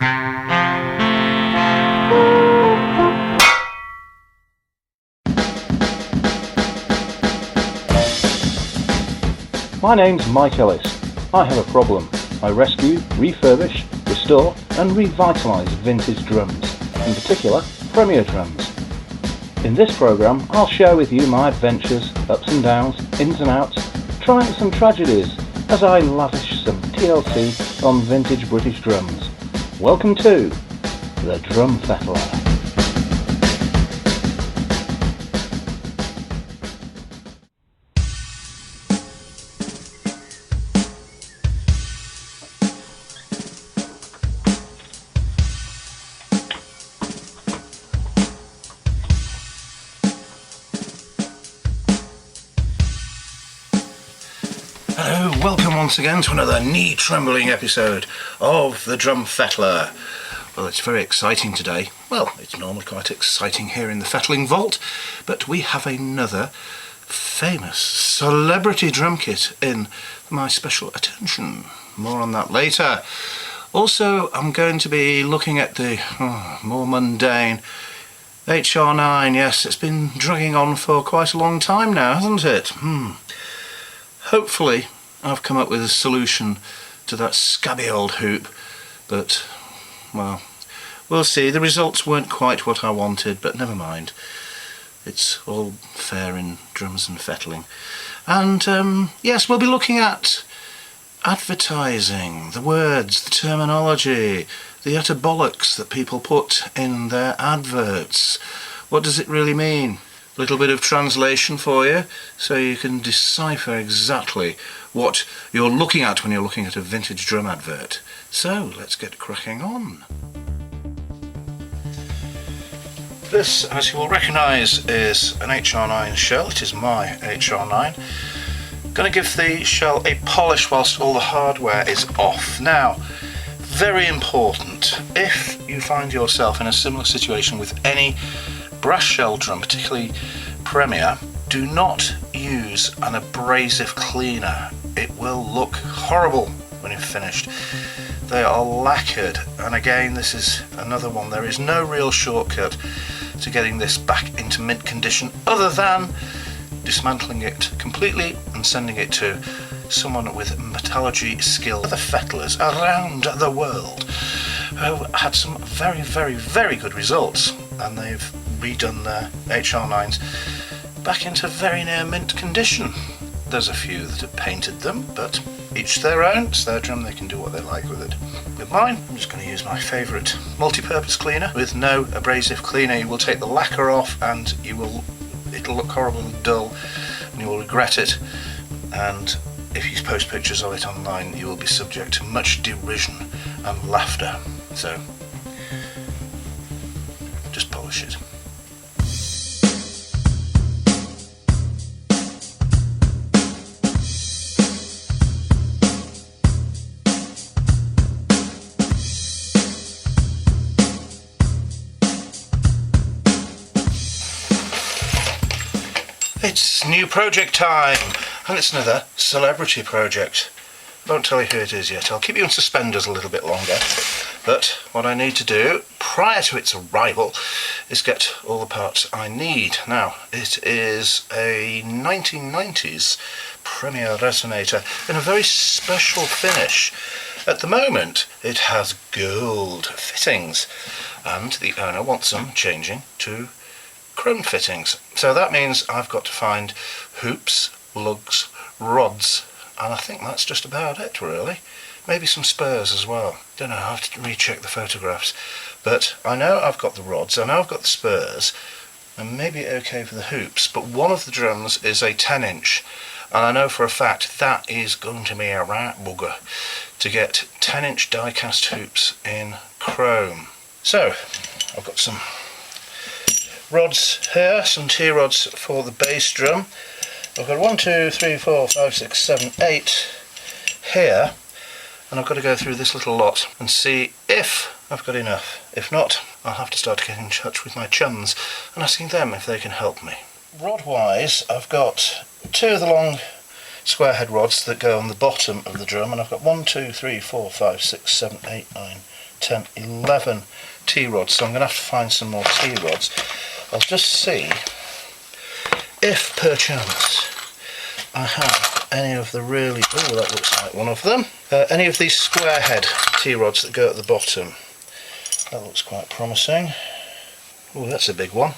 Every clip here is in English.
My name's Mike Ellis. I have a problem. I rescue, refurbish, restore and revitalise vintage drums, in particular Premier drums. In this programme I'll share with you my adventures, ups and downs, ins and outs, triumphs and tragedies as I lavish some TLC on vintage British drums. Welcome to the Drum Fettler. Hello, welcome once again to another knee-trembling episode of the Drum Fettler. Well, it's very exciting today. Well, it's normally quite exciting here in the Fettling Vault, but we have another famous celebrity drum kit in my special attention. More on that later. Also, I'm going to be looking at the more mundane HR9. Yes, it's been dragging on for quite a long time now, hasn't it? Hopefully I've come up with a solution to that scabby old hoop, but, well, we'll see. The results weren't quite what I wanted, but never mind. It's all fair in drums and fettling. And, yes, we'll be looking at advertising, the words, the terminology, the utter bollocks that people put in their adverts. What does it really mean? A little bit of translation for you, so you can decipher exactly what you're looking at when you're looking at a vintage drum advert. So, let's get cracking on. This, as you will recognise, is an HR9 shell. It is my HR9. Going to give the shell a polish whilst all the hardware is off. Now, very important, if you find yourself in a similar situation with any brass shell drum, particularly Premier, do not use an abrasive cleaner. It will look horrible when you've finished. They are lacquered, and again, this is another one. There is no real shortcut to getting this back into mint condition other than dismantling it completely and sending it to someone with metallurgy skill. The fettlers around the world who had some very, very, very good results, and they've redone their HR9s back into very near mint condition. There's a few that have painted them, but each their own. It's their drum, they can do what they like with it. With mine, I'm just going to use my favourite multi-purpose cleaner with no abrasive cleaner. You will take the lacquer off and it'll look horrible and dull, and you will regret it. And if you post pictures of it online, you will be subject to much derision and laughter. So, just polish it. It's new project time, and it's another celebrity project. I won't tell you who it is yet. I'll keep you in suspenders a little bit longer. But what I need to do prior to its arrival is get all the parts I need. Now, it is a 1990s Premier resonator in a very special finish. At the moment, it has gold fittings, and the owner wants them changing to chrome fittings. So that means I've got to find hoops, lugs, rods, and I think that's just about it, really. Maybe some spurs as well. Don't know, I'll have to recheck the photographs. But I know I've got the rods, I know I've got the spurs, and maybe okay for the hoops, but one of the drums is a 10-inch, and I know for a fact that is going to be a right bugger to get 10-inch die-cast hoops in chrome. So, I've got some rods here, some T-rods for the bass drum. I've got 1, 2, 3, 4, 5, 6, 7, 8 here, and I've got to go through this little lot and see if I've got enough. If not, I'll have to start getting in touch with my chums and asking them if they can help me. Rod wise, I've got 2 of the long square head rods that go on the bottom of the drum, and I've got 1, 2, 3, 4, 5, 6, 7, 8, 9, 10, 11 T-rods, so I'm going to have to find some more T-rods. I'll just see if perchance I have any of the really, oh, that looks like one of them, any of these square head T-rods that go at the bottom. That looks quite promising. Oh, that's a big one.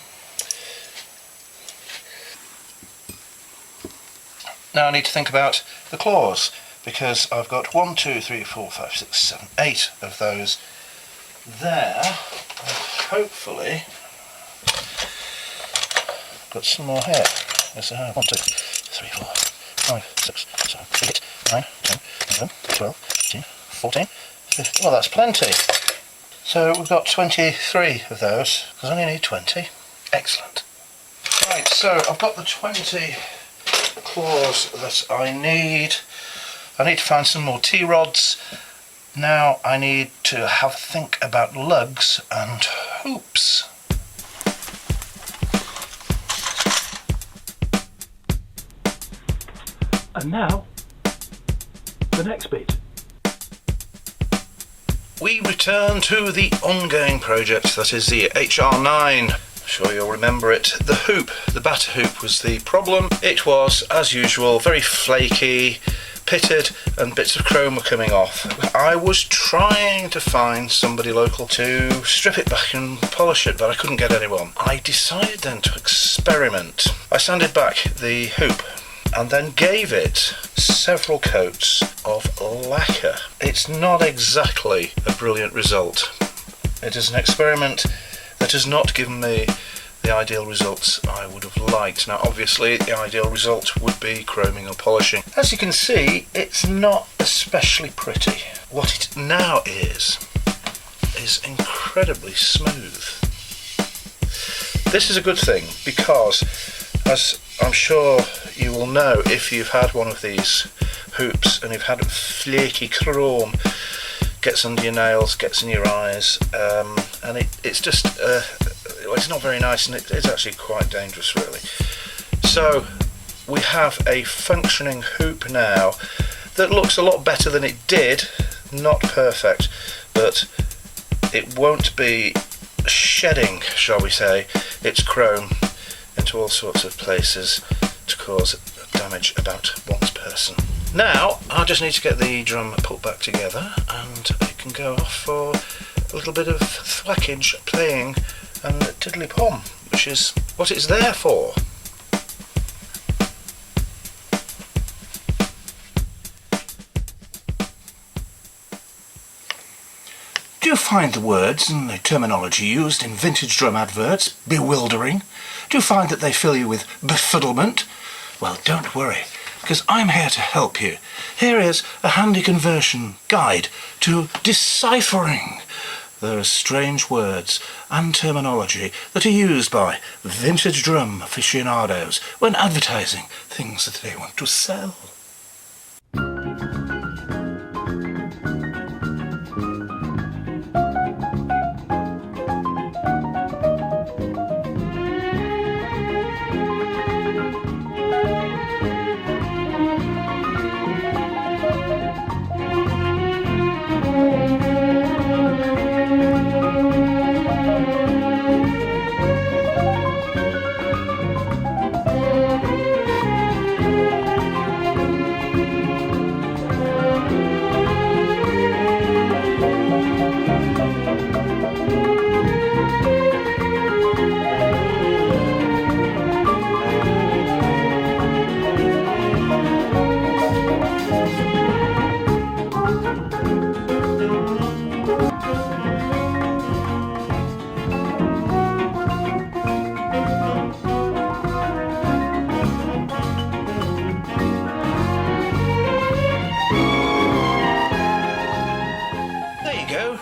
Now I need to think about the claws, because I've got 1, 2, 3, 4, 5, 6, 7, 8 of those there. And hopefully got some more here. Yes, I have. 1, 2, 3, 4, 5, 6, 7, 8, 9, 10, 11, 12, 13, 14, 15. Well, that's plenty. So we've got 23 of those, because I only need 20. Excellent. Right, so I've got the 20 claws that I need. I need to find some more T-rods. Now I need to have a think about lugs and hoops. And now, the next bit. We return to the ongoing project, that is the HR9. I'm sure you'll remember it. The hoop, the batter hoop, was the problem. It was, as usual, very flaky, pitted, and bits of chrome were coming off. I was trying to find somebody local to strip it back and polish it, but I couldn't get anyone. I decided then to experiment. I sanded back the hoop and then gave it several coats of lacquer. It's not exactly a brilliant result. It is an experiment that has not given me the ideal results I would have liked. Now obviously the ideal result would be chroming or polishing. As you can see, it's not especially pretty. What it now is incredibly smooth. This is a good thing, because as I'm sure you will know if you've had one of these hoops and you've had flaky chrome, gets under your nails, gets in your eyes, and it's just it's not very nice, and it's actually quite dangerous really. So we have a functioning hoop now that looks a lot better than it did. Not perfect, but it won't be shedding, shall we say, its chrome into all sorts of places to cause damage about one's person. Now I just need to get the drum put back together and it can go off for a little bit of thwackage, playing and tiddly-pom, which is what it's there for. Do you find the words and the terminology used in vintage drum adverts bewildering? Do you find that they fill you with befuddlement? Well, don't worry, because I'm here to help you. Here is a handy conversion guide to deciphering those strange words and terminology that are used by vintage drum aficionados when advertising things that they want to sell.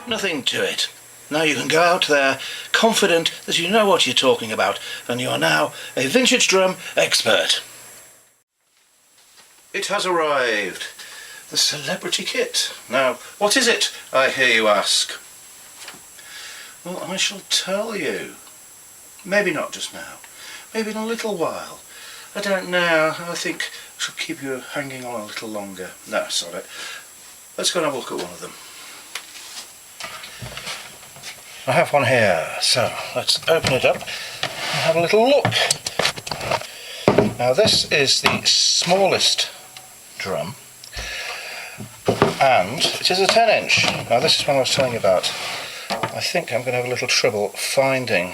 Nothing to it. Now you can go out there confident that you know what you're talking about, and you are now a vintage drum expert. It has arrived. The celebrity kit. Now, what is it, I hear you ask? Well, I shall tell you. Maybe not just now. Maybe in a little while. I don't know. I think I shall keep you hanging on a little longer. No, sorry. Let's go and have a look at one of them. I have one here, so let's open it up and have a little look. Now this is the smallest drum, and it is a 10-inch. Now this is one I was telling you about. I think I'm going to have a little trouble finding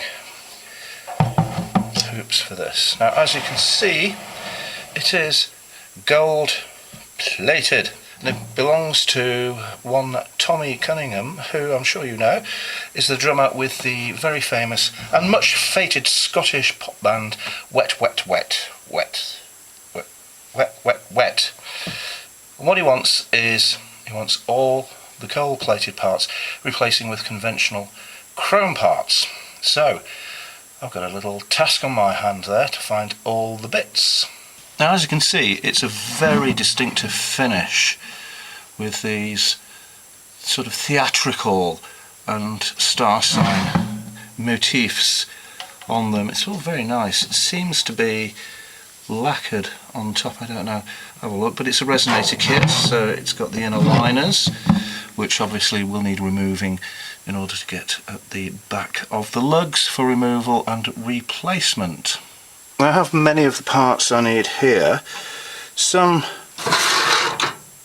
hoops for this. Now as you can see, it is gold plated, and it belongs to one Tommy Cunningham, who I'm sure you know is the drummer with the very famous and much feted Scottish pop band Wet Wet Wet Wet Wet Wet Wet Wet. And what he wants is all the gold plated parts replacing with conventional chrome parts. So I've got a little task on my hand there to find all the bits. Now as you can see, it's a very distinctive finish with these sort of theatrical and star sign motifs on them. It's all very nice. It seems to be lacquered on top, I don't know, have a look, but it's a resonator kit, so it's got the inner liners, which obviously will need removing in order to get at the back of the lugs for removal and replacement. I have many of the parts I need here. Some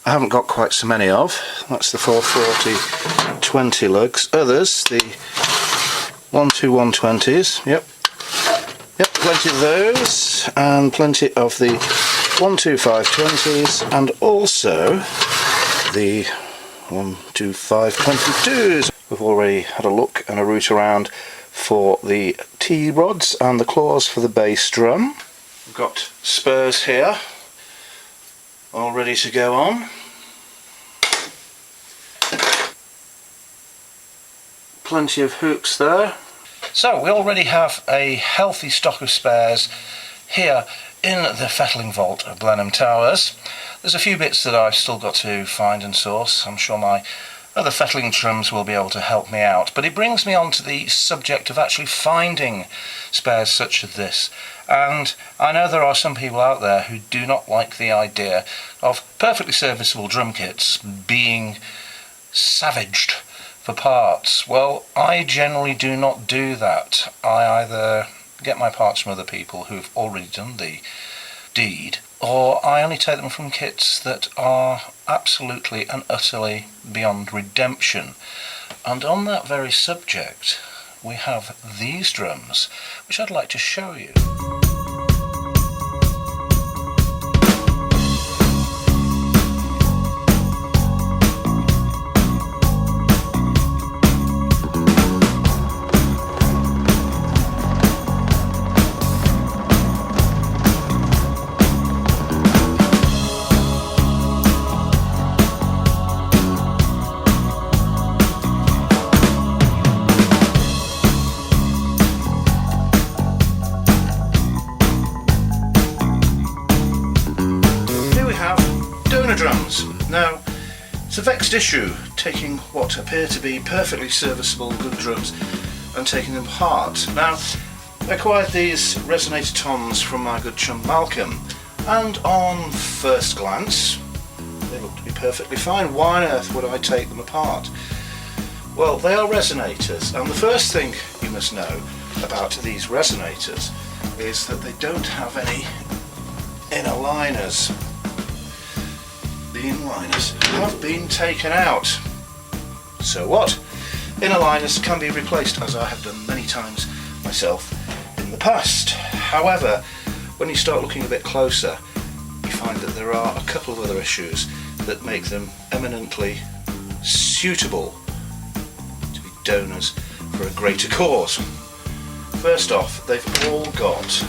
I haven't got quite so many of. That's the 440-20 lugs. Others, the 12120s. Yep, plenty of those, and plenty of the 12520s, and also the 12522s. We've already had a look and a route around for the T-rods and the claws for the bass drum. We've got spurs here, all ready to go on. Plenty of hoops there. So we already have a healthy stock of spares here in the fettling vault of Blenheim Towers. There's a few bits that I've still got to find and source. I'm sure my other fettling drums will be able to help me out, but it brings me on to the subject of actually finding spares such as this. And I know there are some people out there who do not like the idea of perfectly serviceable drum kits being savaged for parts. Well, I generally do not do that. I either get my parts from other people who've already done the deed, or I only take them from kits that are absolutely and utterly beyond redemption. And on that very subject, we have these drums, which I'd like to show you. Drums. Now, it's a vexed issue taking what appear to be perfectly serviceable good drums and taking them apart. Now, I acquired these resonator toms from my good chum Malcolm, and on first glance they look to be perfectly fine. Why on earth would I take them apart? Well, they are resonators, and the first thing you must know about these resonators is that they don't have any inner liners. The inner liners have been taken out. So what? Inner liners can be replaced, as I have done many times myself in the past. However, when you start looking a bit closer, you find that there are a couple of other issues that make them eminently suitable to be donors for a greater cause. First off, they've all got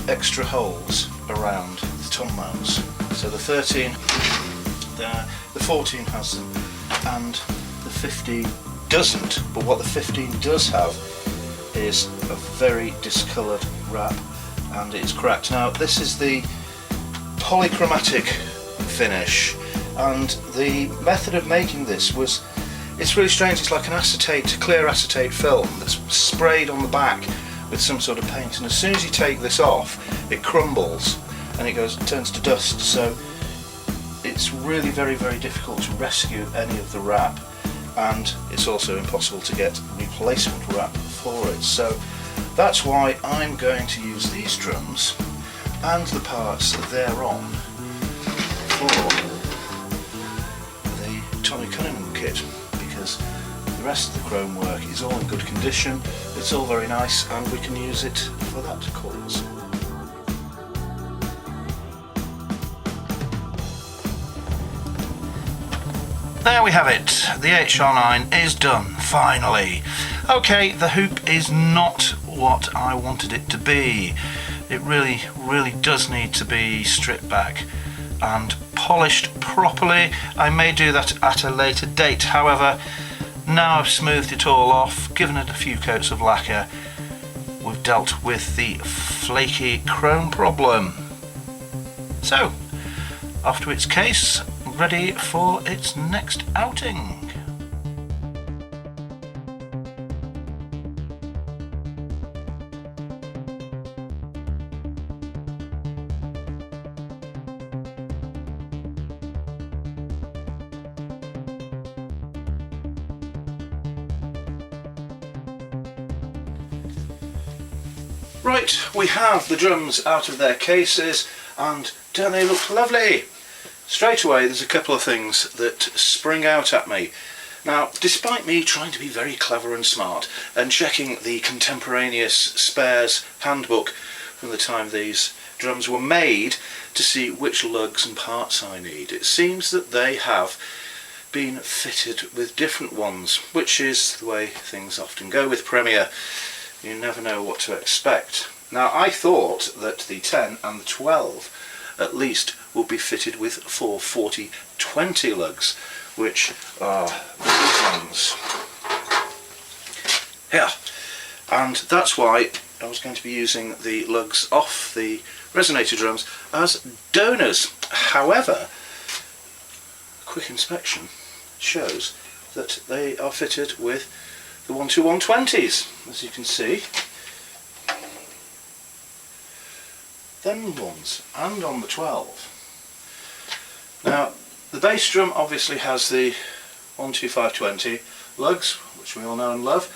extra holes around the tom mounts. So the 13 there, the 14 has them, and the 15 doesn't. But what the 15 does have is a very discoloured wrap, and it's cracked. Now this is the polychromatic finish, and the method of making this was, it's really strange. It's like an acetate, clear acetate film that's sprayed on the back with some sort of paint, and as soon as you take this off, it crumbles and it turns to dust. So it's really very, very difficult to rescue any of the wrap. and it's also impossible to get replacement wrap for it. So that's why I'm going to use these drums and the parts thereon for the Tommy Cunningham kit, because the rest of the chrome work is all in good condition, it's all very nice, and we can use it for that cause. There we have it, the HR9 is done, finally. Okay, the hoop is not what I wanted it to be. It really does need to be stripped back and polished properly. I may do that at a later date, however, now I've smoothed it all off, given it a few coats of lacquer, we've dealt with the flaky chrome problem. So, off to its case, ready for its next outing. Right, we have the drums out of their cases, and don't they look lovely? Straight away there's a couple of things that spring out at me. Now, despite me trying to be very clever and smart and checking the contemporaneous spares handbook from the time these drums were made to see which lugs and parts I need, it seems that they have been fitted with different ones, which is the way things often go with Premier. You never know what to expect. Now, I thought that the 10 and the 12 at least would be fitted with 440/20 lugs, which are these ones here, and that's why I was going to be using the lugs off the resonator drums as donors. However, a quick inspection shows that they are fitted with the 12120s, as you can see. Them ones, and on the 12. Now, the bass drum obviously has the 125/20 lugs, which we all know and love.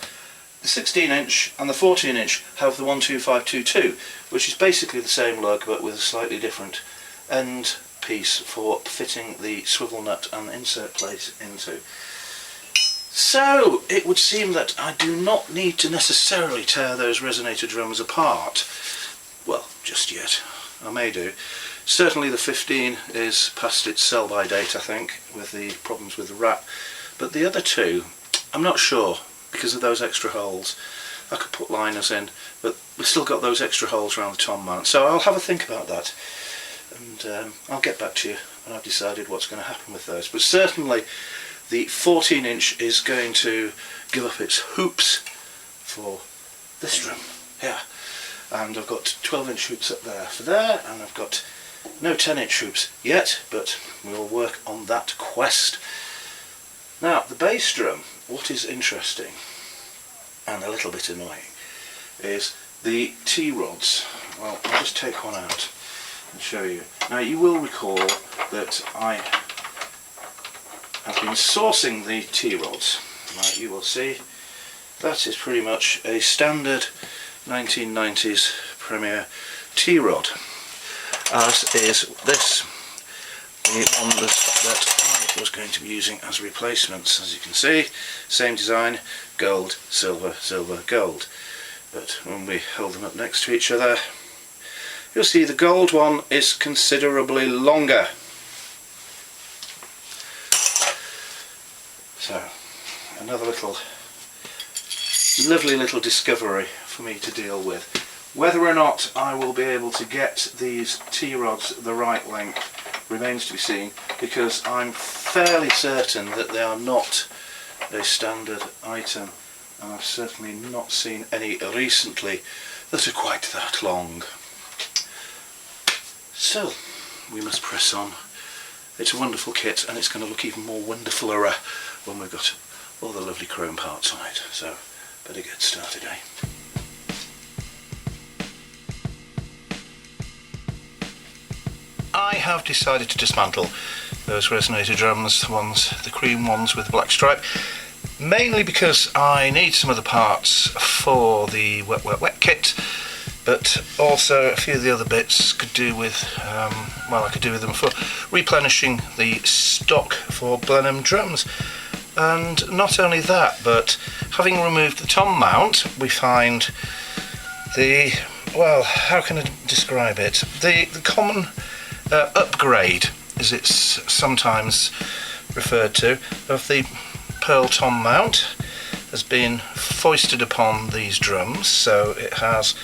The 16-inch and the 14-inch have the 125/22, which is basically the same lug but with a slightly different end piece for fitting the swivel nut and insert plate into. So it would seem that I do not need to necessarily tear those resonator drums apart. Well, just yet. I may do. Certainly the 15 is past its sell-by date, I think, with the problems with the wrap. But the other two, I'm not sure, because of those extra holes. I could put liners in, but we've still got those extra holes around the tom mount. So I'll have a think about that, and I'll get back to you when I've decided what's going to happen with those. But certainly the 14-inch is going to give up its hoops for this drum here. And I've got 12-inch hoops up there for there, and I've got no 10-inch hoops yet, but we will work on that quest. Now, the bass drum, what is interesting and a little bit annoying is the T-rods. Well, I'll just take one out and show you. Now, you will recall that I have been sourcing the T-rods. Now, you will see that is pretty much a standard 1990s Premier T-rod, as is this, the one that I was going to be using as replacements. As you can see, same design, gold, silver, silver, gold. But when we hold them up next to each other, you'll see the gold one is considerably longer. So, another lovely little discovery for me to deal with. Whether or not I will be able to get these T-rods the right length remains to be seen, because I'm fairly certain that they are not a standard item, and I've certainly not seen any recently that are quite that long. So we must press on. It's a wonderful kit, and it's going to look even more wonderfuler when we've got all the lovely chrome parts on it. So better get started, eh? I have decided to dismantle those resonator drums, the cream ones with the black stripe. mainly because I need some of the parts for the wet kit, but also a few of the other bits could do with, I could do with them for replenishing the stock for Blenheim drums. And not only that, but having removed the tom mount, we find the, well, how can I describe it? The common upgrade, as it's sometimes referred to, of the pearl tom mount has been foisted upon these drums, so it has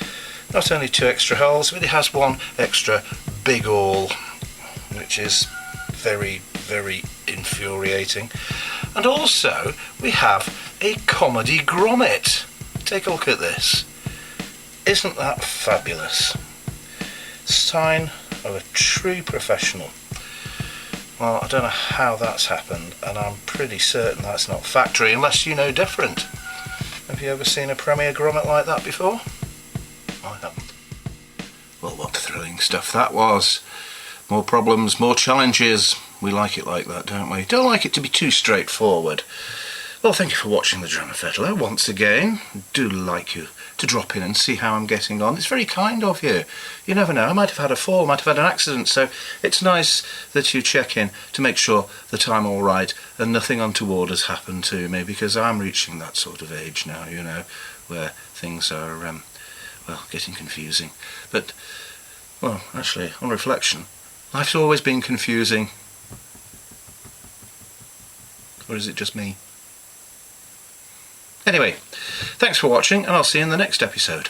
not only 2 extra holes, but it has 1 extra big awl, which is very, very infuriating. And also we have a comedy grommet. Take a look at this. Isn't that fabulous? Sign of a true professional. Well, I don't know how that's happened, and I'm pretty certain that's not factory, unless you know different. Have you ever seen a Premier grommet like that before? I haven't. Well, what thrilling stuff that was. More problems, more challenges. We like it like that, don't we? Don't like it to be too straightforward. Well, thank you for watching the Drum Fettler once again. Do like you to drop in and see how I'm getting on. It's very kind of you. You never know, I might have had a fall, might have had an accident, so it's nice that you check in to make sure that I'm all right and nothing untoward has happened to me, because I'm reaching that sort of age now, you know, where things are, well, getting confusing. But, well, actually, on reflection, life's always been confusing. Or is it just me? Anyway, thanks for watching, and I'll see you in the next episode.